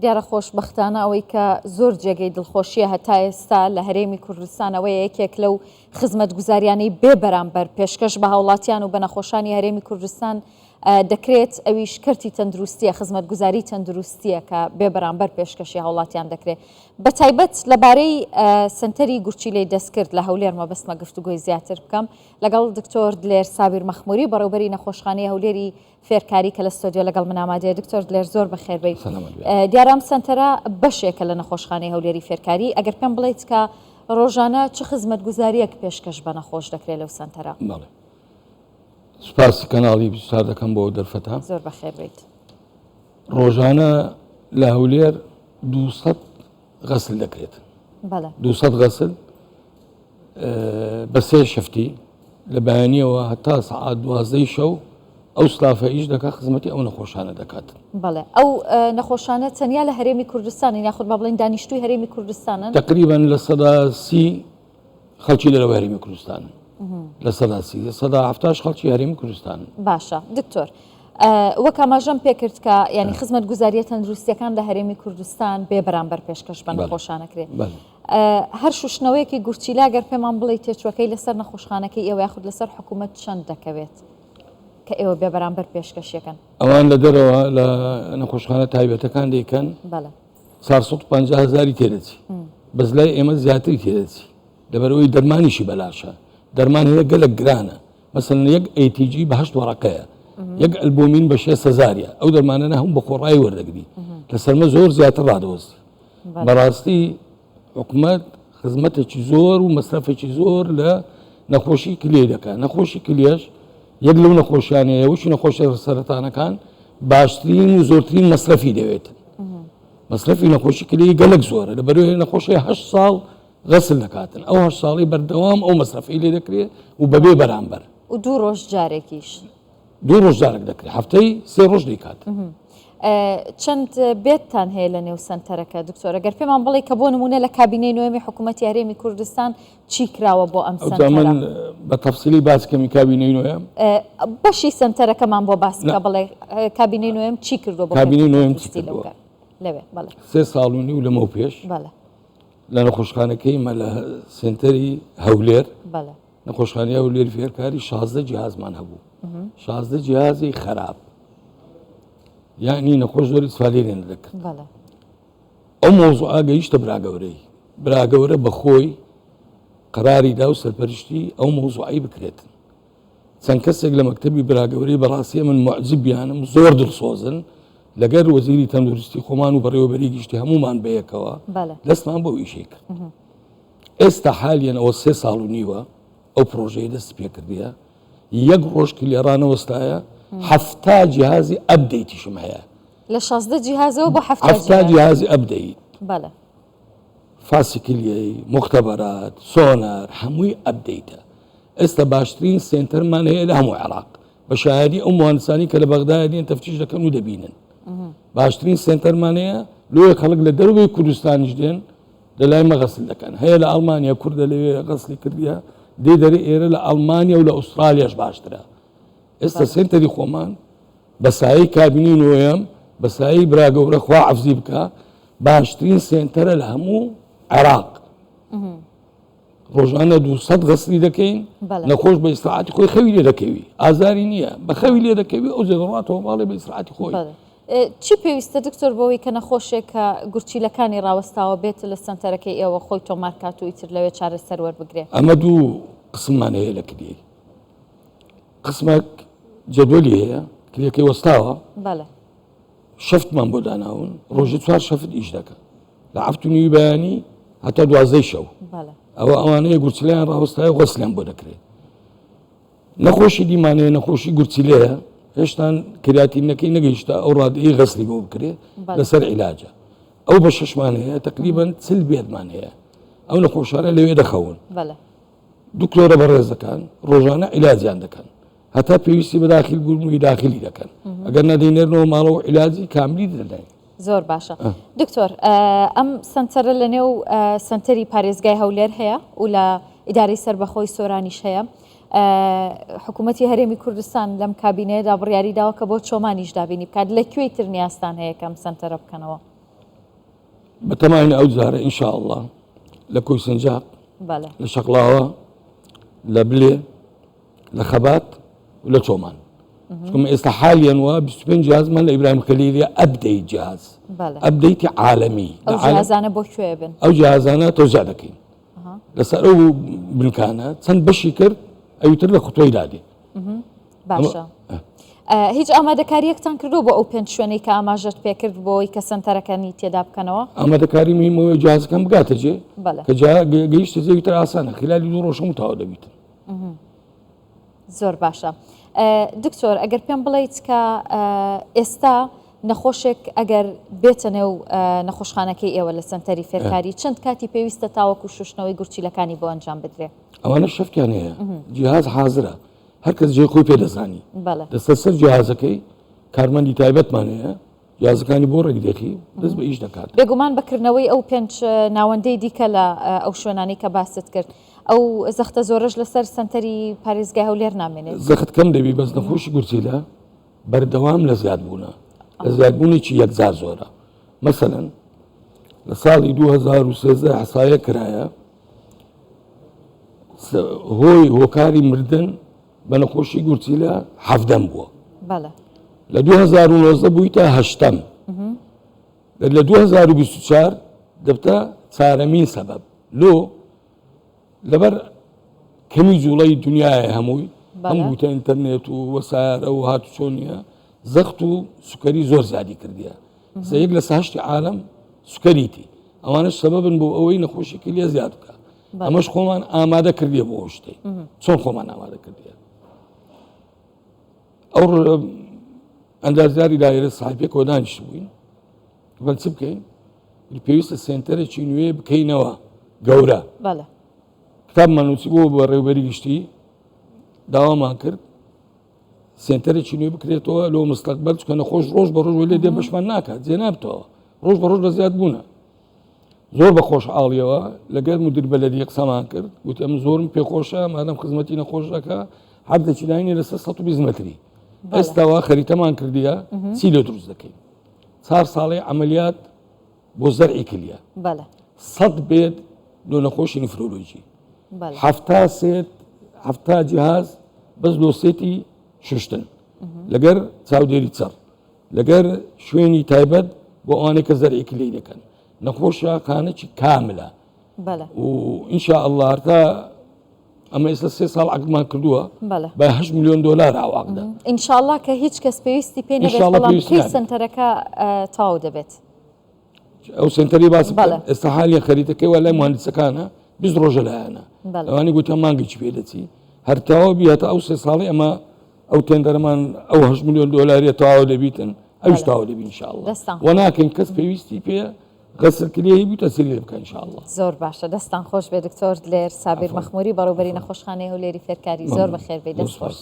دیارە خۆشبەختانە ئەوەی کە زۆر جێگەی دڵخۆشیە هەتا ئێستا لە هەرێمی کوردستان ئەوەیە یەکێک لەو خزمەتگوزاریانەی بێ بەرامبەر پێشکەش بە هاوڵاتیان و بە نەخۆشانی هەرێمی کوردستان دەکرێت ئەویش کەرتی تەندروستیە خزمەتگوزاری تەندروستیە کە بێ بەرامبەر پێشکەشی هاوڵاتیان دەکرێت بە تایبەت لەبارەی سنتەری گورچیلەی دەستکرد لە هەولێر مەبەستمە گفتوگۆی زیاتر بکەم لەگەڵ دکتۆر دلێر سابیر مەخموری بەڕێوبەری نەخۆشخانەی هەولێری فێرکاری کە لە ستۆدیۆ لەگەڵ من ئامادەیە. دکتۆر دلێر زۆر بەخێربێت. دیارام سنتەرە بەشێکە لە نەخۆشخانەی هەولێری فێرکاری ئەگەر پێم بڵێیت کە ڕۆژانە چه خزمەتگوزاریەک پێشکەش بە نەخۆش دەکرێت لەو سنتەرە؟ سپاسی کەناڵی بیستار دەکەم بۆ دەرفەتە. زۆر بەخێر بیت. ڕۆژانە لە هەولێر 200 غەسل دەکرێت. 200 غەسل بە 3 شەفتی لە بەیانیەوە هەتا سەعات 12 شەو ئەو سلافە ئیش دەکات خزمەتی ئەو نەخۆشانە دەکات. بەڵێ ئەو نەخۆشانە تەنیا لە هەرێمی کوردستان یاخود با بڵێن دانیشتووی هەرێمی کوردستانن؟ تقریباً لە 130 خەڵکی لەرەوە هەرێمی کوردستان لە 170 خەڵکی هەرێمی کوردستان. باشە دکتۆر وەک ئاماژەم پێکرد کە ینی خزمەتگوزاریە تەندروستیەکان لە هەرێمی کوردستان بێ بەرامبەر پێشکەش بە نەخۆشانەکرێت. هەر شوشتنەوەیەکی گورچیلا گەر پێمان بڵێ تێچوەکەی لەسەر نەخۆشخانەکەی ئێوە یاخود لەسەر حکوومەت چەند دەکەوێت کە ئێوە بێ بەرامبەر پێشکەشیەکەن؟ ئەوان لە دەرەوە لە نەخۆشخانە تایبەتەکان دەیکەن 450,000 تێدەچی بەس لای ئێمە زیاتری تێدەچی لەبەرەوەی دەرمانیشی بەلاشە. دەرمان هەیە گەلک گرانە، مەسەڵەن یەک ATG بە 8 وەرەقەیە، یەک ئەلبومین بە 6,000 ئەو دەرمانانە هەموو بە خۆڕایی وەردەگری لەسەرمە زۆر زیاتر ڕادەوەستی. بەڕاستی حکوومەت خزمەتێکی زۆر و مەسرەفێکی زۆر لە نەخۆشی کلێ دەکات. نەخۆشی کلێش یەک لەو نەخۆشیانەیە وشی نەخۆشە سەرەتانەکان باشترین و زۆرترین مەسرەفی دەوێت. مەسرەفی نەخۆشی کلێی گەلک زۆرە لەبەرەوەی نەخۆشی 8 ساڵ غەسل دەکاتن، ئەو 8 ساڵی بەردەوام ئەو مەسرەفی لێ دەکرێت و بەبێ بەرامبەر و 2 ڕۆژ جارێکیش 2 ڕۆژ جارێک دەکرێت، هەفتەی 3 ڕۆژ دەیکات. چەند بێتتان هەیە لە نێو سنتەرەکە دکتۆر؟ ئەگەر پێمان بڵێ کە بۆ نمونە لە کابینەی نوێمی حکوومەتی هەرێمی کوردستان چی کراوە بۆ ئەم سنتەرە؟ من بە تەفسیلی باسکەمی کابینەی نوێم بەشی سنتەرەکەمان بۆ باس بکە بڵێ کابینەی نوێم چی کردو بۆ کابینەی نوێم چی کردووە لەوێ؟ بەڵێ 3 ساڵ و نیو لەمەوە پێش لە نەخۆشخانەکەیمە لە سنتەری هەولێر نەخۆشخانەی هەولێری فێرکاری 16 جیهازمان هەبوو، 16 جیهازی خراپ، یعنی نەخۆش زۆری استفادەی لێ نەدەکرد. ئەو مۆزوعا گەیشتە براگەورەی، براگەورە بەخۆی قەراری دا و سەرپەرشتی ئەو مۆزوعی بکرێتن. چەند کەسێک لە مەکتەبی براگەورەی بەڕاستی من معجبیانم زۆر دڵسۆزن لەگەر وەزیری تەندروستی خۆمان و بەڕێوەبەری گشتی هەمومان بەیەکەوە دەستمان بۆ ئیشێ کرد. ئێستا حالیان ئەوە 3 ساڵ و نیوە ئەو پرۆژەیە دەست پێکردیە، یەک ڕۆژ کلێرانەوەستایە 70 جیهازی ئەپدەیتیشم هەیە لە 16 جیهازەوە بۆ 70 جیهازی ئەپدەیت، فاسیکلیەی مختبەرات سۆنار هەمووی ئەپدەیتە. ئێستا باشترین سنتەرمان هەیە لە هەموو عێراق بە شایەدی ئەو موانسانی کە لە بەغدایە دێن تەفتیش دەکەن و دەبینن. باشترین سنتەرمان هەیە لۆیە خەڵک لە دەروی کوردستانیش دێن لە لای مە غەسل دەکەن. هەیە لە ئەڵمانیا کوردە لەوێ غەسلی کردیە دێ دەرێ ئێرە لە ئەڵمانیا و لە ئوسترالیاش باشترە. ئێستا سنتەری خۆمان بەسایی کابینی نوێم بەسایی براگەورە خوا عەفزی بکە باشترین سنتەرە لە هەموو عێراق. ڕۆژانە 200 غەسلی دەکەین، نەخۆش بە ئیسراحەتی خۆی خەوی لێ دەکەوی، ئازاری نییە بە خەوی لێ دەکەوی ئەو جێدەڕاتەوە باڵێ بە ئیسراحەتی خۆی. چی پێویستە دکتۆر بۆەوەی کە نەخۆشێک کە گورچیلەکانی ڕاوەستاوە بێت لە سنتەرەکەی ئێوە خۆی تۆمارکات و ئیتر لەوێ چارەسەر وەربگرێت؟ ئەمە 2 قسممان هەیە لە کلیەی. قسمێک جەدوەلی هەیە کلێکەی وەستاوە شەفتمان بۆ داناون ڕۆژی 4 شەفت ئیش دەکە لە 7:30 بەیانی هەتا 12 شەو. ئەوە ئەوانەیە گورچیلەیان ڕاوەستایە غەسلیان بۆ دەکرێت. نەخۆشی دیمانەیە نەخۆشی گورچیلەیە هێشتان کریاتینەکەی نەگەیشتە ئەو ڕادەیە غەسلی بۆ بکرێت لەسەر عیلاجە. ئەو بە 6مان هەیە تقریباً 40 بێتمان هەیە ئەو نەخۆشانە لەوێ دەخەون. 2 کلۆرە بەڕێزەکان ڕۆژانە عیلاجیان دەکەن هەتا پێویستی بە داخل بوونی داخلی دەکەن، ئەگەر نەدەینێرنەوە ماڵەوە عیلاجی کاملی دەدەین. زۆر باشە دکتۆر. ئەم سنتەرە لە نێو سنتەری پارێزگای هەولێر هەیە و لە ئیدارەی سەربەخۆی سۆرانیش هەیە. حکوومەتی هەرێمی کوردستان لەم کابینەیەدا بڕیاری داوە کە بۆ چۆمانیش دابینی بکات. لەکوێی تر نیازتان هەیە کەم سنتەرە بکەنەوە؟ بەتەمایە ئەو جارە ئینشاءڵڵا لە کۆی سنجاق لە شەقڵاوە لە بلێ لە خەبات و لە چۆمان چکم ئێستا حالیان وە 25 جیهازمان لە ئیبراهیم خەلیلە ئەبدەیت جیهاز ئەبدەیتی عالەمی ئەو جیهازانە بۆ کوێ بن ئەو جیهازانە تۆزیا دەکەین لەسەر ئەو بنکانە چەند بەشی کرد ئەوتر لە خوتۆی دادێ باشە هیچ ئامادەکاریەکتان کردو بۆ ئەو پێنج شوێنەی کە ئاماژەت پێکرد بۆی کە سنتەرەکانی تێدا بکەنەوە ئامادەکاری میمەوە جیهازەکەم بگاتە جێ کە گەیشتە جێویتر ئاسانە خلالی 2 ڕۆژ هەموو تاوا دەبیتن زۆر باشە دکتۆر ئەگەر پێم بڵێیت کە ئێستا نەخۆشێک ئەگەر بێتە نێو نەخۆشخانەکەی ئێوە لە سنتەری فێرکاری چەند کاتی پێویستە تاوەکو شوشتنەوەی گورچیلەکانی بۆ ئەنجام بدرێ ئەوانە شەفکیان هەیە جیهاز حازرە هەر کەس جێ خۆی پێدەزانی دەستە سەر جیهازەکەی کارمەندی تایبەتمان هەیە جیهازەکانی بۆ ڕێکدێکی دەست بە ئیش دەکات بێگومان بەکردنەوەی ئەو پێنج ناوەندەی دیکە لە ئەو شوێنانی کە باست کرد ئەو زەختە زۆرەش لەسەر سنتەری پارێزگای هەولێر نامێنێت زەخت کەم دەبی بەس نەخۆشی گورچیلە بەردەوام لە زیادبوونە لە زیادبوونێکی یەکجار زۆرە مەسەلەن لە ساڵی 2013 حسایە کرایە هۆی هۆکاری مردن بە نەخۆشی گورچیلە 17 بووە لە 2019 بوویتە 8 لە 2024 دەبتە چارەمین سەبەب لۆ لەبەر کەمی جوڵەی دنیاە هەمووی هەموو بووتە ئینتەرنێت و وەسایارە و هاتوچۆنیە زەخت و سوکەری زۆر زیادی کردیە یەک لە 8 عالەم سوکەریتی ئەوانش سەبەبن بۆ ئەوەی نەخۆشیەکەی لێ زیاد بکە ئەمەش خۆمان ئامادە کردیە بۆ شتێ چۆن خۆمان ئامادە کردیە ئەو ئەندازیاری دایرە ساحبێ کۆدانیش بووین بەڵ چ بکەین پێویستە سێنتەرێکی نوێ بکەینەوە گەورە کتابمان نووسی بۆ بە ڕێوبەری گشتی داوامان کرد سێنتەرێکی نوێ بکرێتەوە لەو مستەقبەل چکە نەخۆش ڕۆژ بە ڕۆژ لێ دێ بەشمان ناکات جێ نابتەوە ڕۆژ بە ڕۆژ لە زیاد بوونە زۆر بە خۆشحاڵیەوە لەگەر مدیر بەلەدیە قسەمان کرد گوتی ئەم زۆرم پێخۆشە مادەم خزمەتی نەخۆشەکە حەدێکی داینی لەسەر 120 مەتری ئێستاوە خەریتەمان کردیە چی لێ دروست دەکەین 4 ساڵی عملیات بۆ زەرعی کلیە 100 بێت لۆ نەخۆشی نفرۆلۆژی 70 جیهاز بەس دۆسێتی شوشتن لەگەر چاودێری چڕ لەگەر شوێنی تایبەت بۆ ئەوانەی کە زەرعی کلەی دەکەن نەخۆشەکانێکی کاملە و ئینشاءالله هەرتا ئەمە ئێستا 3 ساڵ عەقدمان کردووە بە 8 ملیۆن دۆلار ئاواقدا ئینشاءالله کە هیچ کەس پێویستی پێ نەبێت بەڵام کەی سنتەرەکە تاو دەبێت ئەو سنتەری باس ئێستا حالیە خەریتەکەی وە لای مهندسەکانە 20 ڕۆژە لایەنە ئەوانی گوتیان مانگێکی پێ دەچی هەرتاوە بیاتە ئەو 3 ساڵی ئەمە ئەو تێندەرەمان ئەو 8 ملیۆن دۆلاریە تەواو دەبیتن ئەوش تاوا دەبی ئینشاءالله وە ناکەین کەس پێویستی پێ غەسڵکردنی بوویتە سری لێ بکە ئینشاءالله زۆر باشە دەستان خۆش بێ دکتۆر دلێر سابیر مەخموری بەڕێوەبەری نەخۆشخانەی هەولێری فێرکاری زۆر بەخێر بێ دەست خۆش